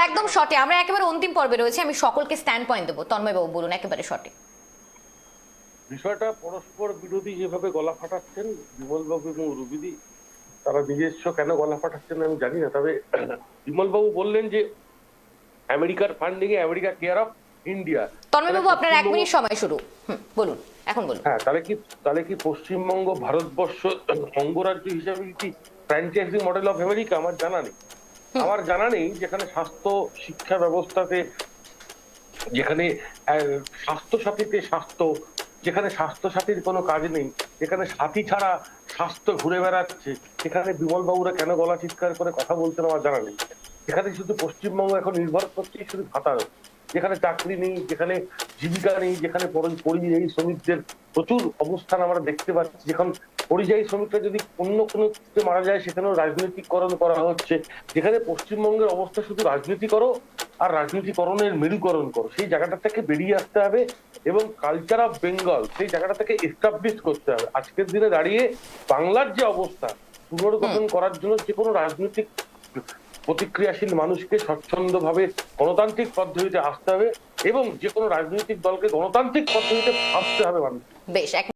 একদম শর্টে আমরা একেবারে অন্তিম পর্বে রয়েছে, আমি সকলকে স্ট্যান্ড পয়েন্ট দেবো। তন্ময় বাবু বলুন একেবারে শর্টে। বিষয়টা পরস্পর বিরোধী যেভাবে গলা ফাটাচ্ছেন বিমল বাবু এবং রুবিদি, তারা নিজস্ব কেন গলা ফাটাচ্ছেন আমি জানি না। তবে বিমল বাবু বললেন যে আমেরিকার ফান্ডিং এ America care of India. Tanmoy বাবু আপনার 1 মিনিট সময় শুরু। বলুন, এখন বলুন। হ্যাঁ, তাহলে কি পশ্চিমবঙ্গ ভারতবর্ষ অঙ্গরাজ্য হিসাবে কি ফ্র্যাঞ্চাইজি মডেল অফ আমেরিকা? আমার জানা নেই যেখানে স্বাস্থ্য শিক্ষা ব্যবস্থাতে, যেখানে স্বাস্থ্য সাথীতে যেখানে স্বাস্থ্য সাথীর কোনো কাজ নেই, যেখানে সাথী ছাড়া স্বাস্থ্য ঘুরে বেড়াচ্ছে, সেখানে বিমল বাবুরা কেন গলা চিৎকার করে কথা বলতেন আমার জানা নেই। যেখানে শুধু পশ্চিমবঙ্গ এখন নির্ভর করছে শুধু ভাতার, যেখানে চাকরি নেই, যেখানে জীবিকা নেই, যেখানে পরিযায়ী শ্রমিকদের প্রচুর অবস্থান আমরা দেখতে পাচ্ছি। যখন পরিযায়ী শ্রমিকরা যদি অন্য কোনো ক্ষেত্রে মারা যায় সেখানেও রাজনৈতিকরণ করা হচ্ছে। যেখানে পশ্চিমবঙ্গের অবস্থা শুধু রাজনীতি করো আর রাজনীতিকরণের মেরুকরণ করো, সেই জায়গাটা থেকে বেরিয়ে আসতে হবে এবং কালচার অফ বেঙ্গল সেই জায়গাটা থেকে এস্টাবলিশ করতে হবে। আজকের দিনে দাঁড়িয়ে বাংলার যে অবস্থা পুনর্গঠন করার জন্য যে কোনো রাজনৈতিক প্রতিক্রিয়াশীল মানুষকে স্বচ্ছন্দভাবে গণতান্ত্রিক পদ্ধতিতে আসতে হবে এবং যে কোনো রাজনৈতিক দলকে গণতান্ত্রিক পদ্ধতিতে ভাবতে হবে মানুষ। বেশ।